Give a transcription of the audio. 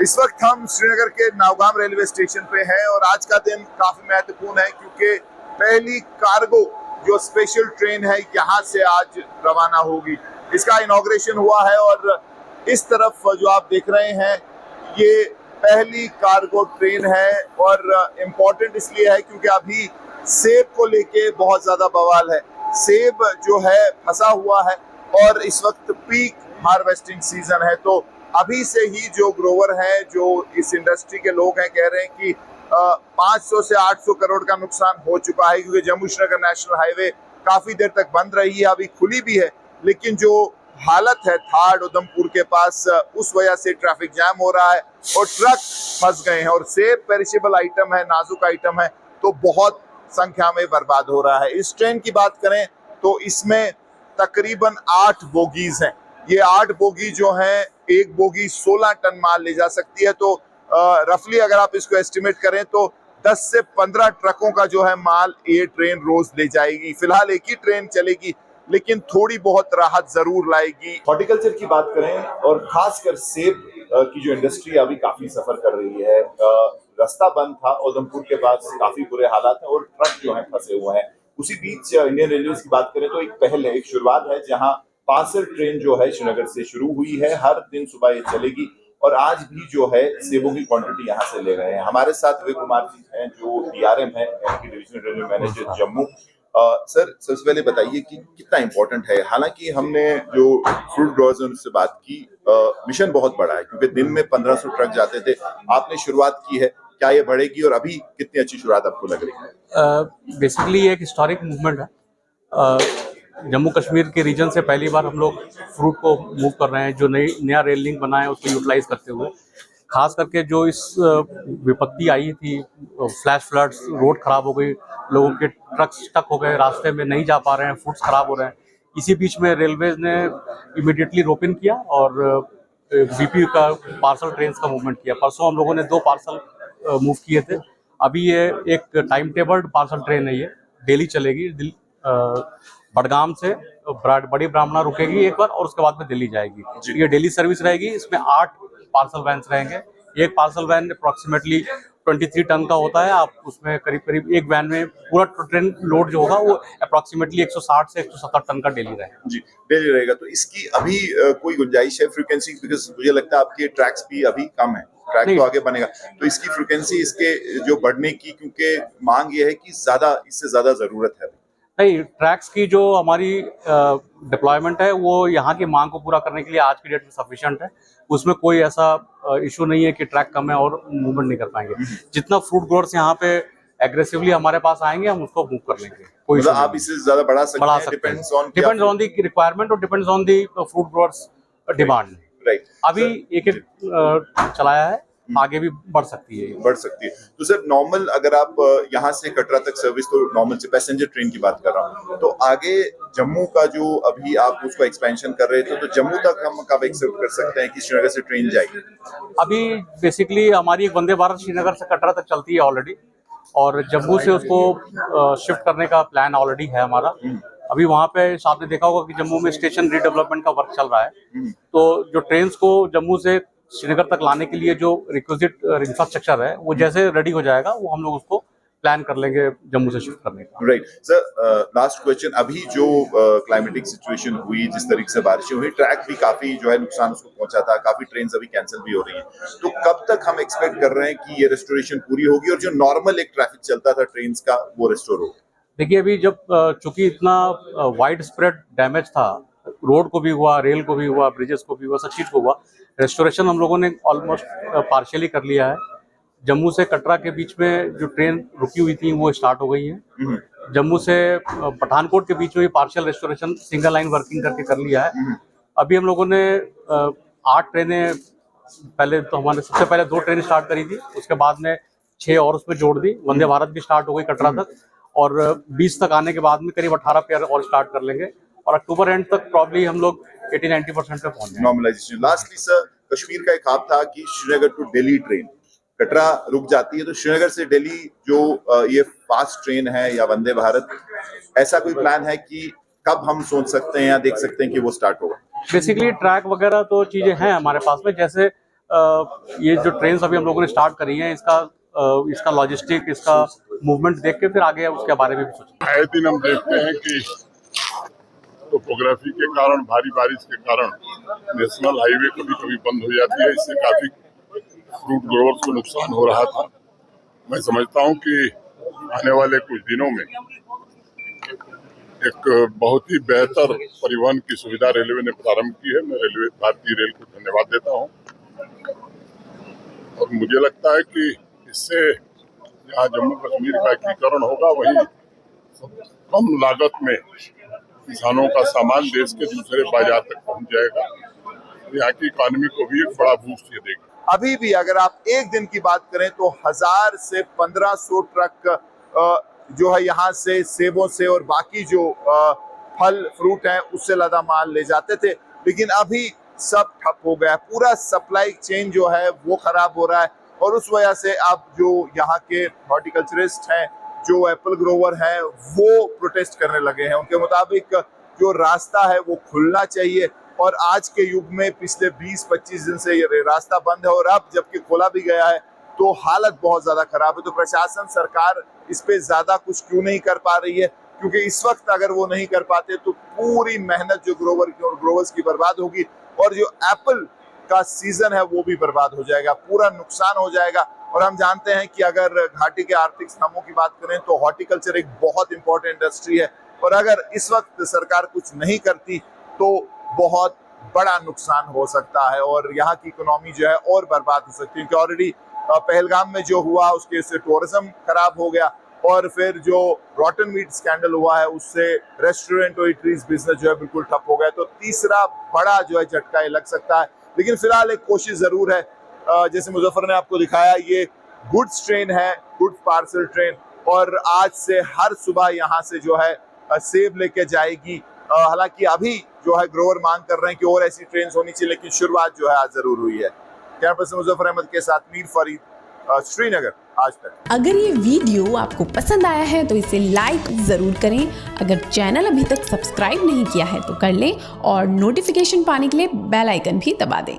इस वक्त हम श्रीनगर के नौगाम रेलवे स्टेशन पे हैं और आज का दिन काफी महत्वपूर्ण है क्योंकि पहली कार्गो जो स्पेशल ट्रेन है यहाँ से आज रवाना होगी। इसका इनॉग्रेशन हुआ है और इस तरफ जो आप देख रहे हैं ये पहली कार्गो ट्रेन है और इम्पोर्टेंट इसलिए है क्योंकि अभी सेब को लेके बहुत ज्यादा बवाल है। सेब जो है फंसा हुआ है और इस वक्त पीक हार्वेस्टिंग सीजन है, तो अभी से ही जो ग्रोवर हैं, जो इस इंडस्ट्री के लोग हैं, कह रहे हैं कि 500 से 800 करोड़ का नुकसान हो चुका है क्योंकि जम्मू श्रीनगर नेशनल हाईवे काफी देर तक बंद रही है। अभी खुली भी है लेकिन जो हालत है थाड़ उधमपुर के पास, उस वजह से ट्रैफिक जैम हो रहा है और ट्रक फंस गए हैं। और सेब पेरिशेबल आइटम है, नाजुक आइटम है, तो बहुत संख्या में बर्बाद हो रहा है। इस ट्रेन की बात करें तो इसमें तकरीबन 8 बोगीज हैं। ये 8 बोगी जो हैं, एक बोगी 16 टन माल ले जा सकती है, तो रफली अगर आप इसको एस्टिमेट करें तो 10 से 15 ट्रकों का जो है माल ये ट्रेन रोज ले जाएगी। फिलहाल एक ही ट्रेन चलेगी लेकिन थोड़ी बहुत राहत जरूर लाएगी। हॉर्टिकल्चर की बात करें और खासकर सेब की जो इंडस्ट्री अभी काफी सफर कर रही है। रास्ता बंद था उधमपुर के पास, काफी बुरे हालात हैं और ट्रक जो है फंसे हुए हैं। उसी बीच इंडियन रेलवे की बात करें तो एक पहल है, एक शुरुआत है, जहां पार्सल ट्रेन जो है श्रीनगर से शुरू हुई है। हर दिन सुबह ये चलेगी और आज भी जो है सेबों की क्वांटिटी यहाँ से ले रहे हैं। हमारे साथ विवेक कुमार जी हैं जो DRM है, divisional railway manager Jammu. Sir, सबसे पहले बताइए कि कितना इम्पोर्टेंट है, हालांकि हमने जो फ्रूट ग्रोवर्स उनसे बात की, मिशन बहुत बड़ा है क्योंकि दिन में 1500 ट्रक जाते थे, आपने शुरुआत की है, क्या ये बढ़ेगी और अभी कितनी अच्छी शुरुआत आपको लग रही है? बेसिकली ये एक हिस्टोरिक मूवमेंट है। जम्मू कश्मीर के रीजन से पहली बार हम लोग फ्रूट को मूव कर रहे हैं, जो नया रेल लिंक बना है उसको यूटिलाइज करते हुए। खास करके जो इस विपत्ति आई थी, फ्लैश फ्लड्स, रोड खराब हो गई, लोगों के ट्रक स्टक हो गए, रास्ते में नहीं जा पा रहे हैं, फ्रूट्स खराब हो रहे हैं। इसी बीच में रेलवेज ने इमीडिएटली रोपिन किया और BP का पार्सल ट्रेन का मूवमेंट किया। परसों हम लोगों ने 2 पार्सल मूव किए थे। अभी ये एक टाइम टेबल्ड पार्सल ट्रेन है, ये डेली चलेगी। बडगाम से बड़ी ब्राह्मणा रुकेगी एक बार और उसके बाद में दिल्ली जाएगी। ये डेली सर्विस रहेगी। इसमें 8 पार्सल वैन रहेंगे। एक पार्सल वैन अप्रोक्सीमेटली 23 टन का होता है। आप उसमें करीब करीब एक वैन में पूरा ट्रेन लोड जो होगा वो अप्रोक्सीमेटली 160 से 170 टन का डेली रहेगा। जी, डेली रहेगा। तो इसकी अभी कोई गुंजाइश है फ्रीक्वेंसी, बिकॉज मुझे लगता है आपके ट्रैक्स भी अभी कम है, ट्रैक तो आगे बनेगा, तो इसकी फ्रीक्वेंसी इसके जो बढ़ने की, क्योंकि मांग ये है कि ज्यादा, इससे ज्यादा जरूरत है। नहीं, ट्रैक्स की जो हमारी डिप्लॉयमेंट है वो यहाँ की मांग को पूरा करने के लिए आज की डेट में सफिशिएंट है। उसमें कोई ऐसा इशू नहीं है कि ट्रैक कम है और मूवमेंट नहीं कर पाएंगे। जितना फ्रूट ग्रोवर्स यहाँ पे एग्रेसिवली हमारे पास आएंगे हम उसको मूव कर लेंगे। कोई मतलब आप इससे ज्यादा बढ़ा सकते हैं, डिपेंड्स ऑन द रिक्वायरमेंट और depends on the fruit growers demand. Right, अभी एक चलाया है, आगे भी बढ़ सकती है, बढ़ सकती है। तो सर, नॉर्मल अगर आप यहाँ से कटरा तक सर्विस, तो नॉर्मल से पैसेंजर ट्रेन की बात कर रहा हूँ, तो आगे जम्मू का जो अभी आप उसको एक्सपेंशन कर रहे थे, तो जम्मू तक हम कब एक्सेप्ट कर सकते हैं कि श्रीनगर से ट्रेन जाएगी? अभी बेसिकली हमारी एक वंदे भारत श्रीनगर से कटरा तक चलती है ऑलरेडी, और जम्मू से उसको शिफ्ट करने का प्लान ऑलरेडी है हमारा। अभी वहाँ पे आपने देखा होगा कि जम्मू में स्टेशन रीडेवलपमेंट का वर्क चल रहा है। तो जो ट्रेन्स को जम्मू से श्रीनगर तक लाने के लिए जो रिक्विजिट इंफ्रास्ट्रक्चर है वो जैसे रेडी हो जाएगा वो हम लोग उसको प्लान कर लेंगे जम्मू से शिफ्ट करने का। राइट सर, लास्ट क्वेश्चन, अभी जो क्लाइमेटिक सिचुएशन हुई, जिस तरीके से बारिशें हुई, ट्रैक भी काफी जो है नुकसान उसको पहुंचा था, काफी ट्रेन अभी कैंसिल भी हो रही हैं, तो कब तक हम एक्सपेक्ट कर रहे हैं कि ये रेस्टोरेशन पूरी होगी और जो नॉर्मल एक ट्रैफिक चलता था ट्रेन का वो रेस्टोर होगा? देखिए, अभी जब चूंकि इतना वाइड स्प्रेड डैमेज था, रोड को भी हुआ, रेल को भी हुआ, ब्रिजेस को भी हुआ, सब चीज को हुआ, रेस्टोरेशन हम लोगों ने ऑलमोस्ट पार्शियली कर लिया है। जम्मू से कटरा के बीच में जो ट्रेन रुकी हुई थी वो स्टार्ट हो गई है। जम्मू से पठानकोट के बीच में भी partial restoration single line working करके कर लिया है। अभी हम लोगों ने 8 ट्रेनें, पहले तो हमारे सबसे पहले 2 ट्रेन स्टार्ट करी थी, उसके बाद में 6 और उसमें जोड़ दी। वंदे भारत भी स्टार्ट हो गई कटरा तक, और 20 तक आने के बाद में करीब 18 पेयर और स्टार्ट कर लेंगे, और अक्टूबर एंड तक प्रॉब्ली हम लोग 80-90% पे पहुंच जाएंगे। नॉर्मलाइजेशन। लास्टली सर, कश्मीर का एक ख्वाब था कि श्रीनगर टू दिल्ली ट्रेन, कटरा रुक जाती है तो श्रीनगर से दिल्ली जो ये फास्ट ट्रेन है या वंदे भारत, ऐसा कोई प्लान है कि कब हम सोच सकते हैं या देख सकते हैं कि वो स्टार्ट होगा? बेसिकली ट्रैक वगैरह तो चीजें हैं हमारे पास में, जैसे ये जो ट्रेन अभी हम लोगों ने स्टार्ट करी हैं इसका लॉजिस्टिक, इसका मूवमेंट देख के फिर आगे उसके बारे में भी सोचें। आए दिन हम देखते हैं कि टोपोग्राफी के कारण, भारी बारिश के कारण नेशनल हाईवे कभी कभी बंद हो जाती है। इससे काफी फ्रूट ग्रोवर्स को नुकसान हो रहा था। मैं समझता हूं कि आने वाले कुछ दिनों में एक बहुत ही बेहतर परिवहन की सुविधा रेलवे ने प्रारंभ की है। मैं भारतीय रेल को धन्यवाद देता हूं और मुझे लगता है कि इससे यहाँ जम्मू कश्मीर का एकीकरण होगा, वहीं कम लागत में किसानों का सामान देश के दूसरे बाजार तक पहुंच जाएगा। यहाँ की इकोनॉमी को भी एक बड़ा बूस्ट ये देगा। अभी भी अगर आप एक दिन की बात करें तो 1000 से 1500 ट्रक जो है यहाँ से सेबों से और बाकी जो फल फ्रूट हैं उससे लदा माल ले जाते थे, लेकिन अभी सब ठप हो गया। पूरा सप्लाई चेन जो है वो खराब हो रहा है और उस वजह से अब जो यहाँ के हॉर्टिकल्चरिस्ट हैं, जो एप्पल ग्रोवर हैं, वो प्रोटेस्ट करने लगे हैं। उनके मुताबिक जो रास्ता है वो खुलना चाहिए और आज के युग में पिछले 20-25 दिन से ये रास्ता बंद है और अब जबकि खोला भी गया है तो हालत बहुत ज्यादा खराब है। तो प्रशासन, सरकार इस पे ज्यादा कुछ क्यों नहीं कर पा रही है? क्योंकि इस वक्त अगर वो नहीं कर पाते तो पूरी मेहनत जो ग्रोवर की और ग्रोवर्स की बर्बाद होगी और जो एप्पल का सीजन है वो भी बर्बाद हो जाएगा, पूरा नुकसान हो जाएगा। और हम जानते हैं कि अगर घाटी के आर्थिक स्तंभों की बात करें तो हॉर्टिकल्चर एक बहुत इंपॉर्टेंट इंडस्ट्री है और अगर इस वक्त सरकार कुछ नहीं करती तो बहुत बड़ा नुकसान हो सकता है और यहाँ की इकोनॉमी जो है और बर्बाद हो सकती है। क्योंकि ऑलरेडी पहलगाम में जो हुआ उसके से टूरिज्म खराब हो गया और फिर जो रॉटन मीट स्कैंडल हुआ है उससे रेस्टोरेंट और इटरीज बिजनेस जो है बिल्कुल ठप हो गया। तो तीसरा बड़ा जो है झटका ये लग सकता है, लेकिन फिलहाल एक कोशिश जरूर है। जैसे मुजफ्फर ने आपको दिखाया, ये गुड्स ट्रेन है, गुड्स पार्सल ट्रेन, और आज से हर सुबह यहाँ से जो है सेब लेके जाएगी। हालांकि अभी जो है ग्रोवर मांग कर रहे हैं कि और ऐसी ट्रेन होनी चाहिए, लेकिन शुरुआत जो है आज जरूर हुई है। कैमरा पर्सन मुजफ्फर अहमद के साथ मीर फरीद, श्रीनगर, आज तक। अगर ये वीडियो आपको पसंद आया है तो इसे लाइक जरूर करें। अगर चैनल अभी तक सब्सक्राइब नहीं किया है तो कर लें और नोटिफिकेशन पाने के लिए बेल आइकन भी दबा दें।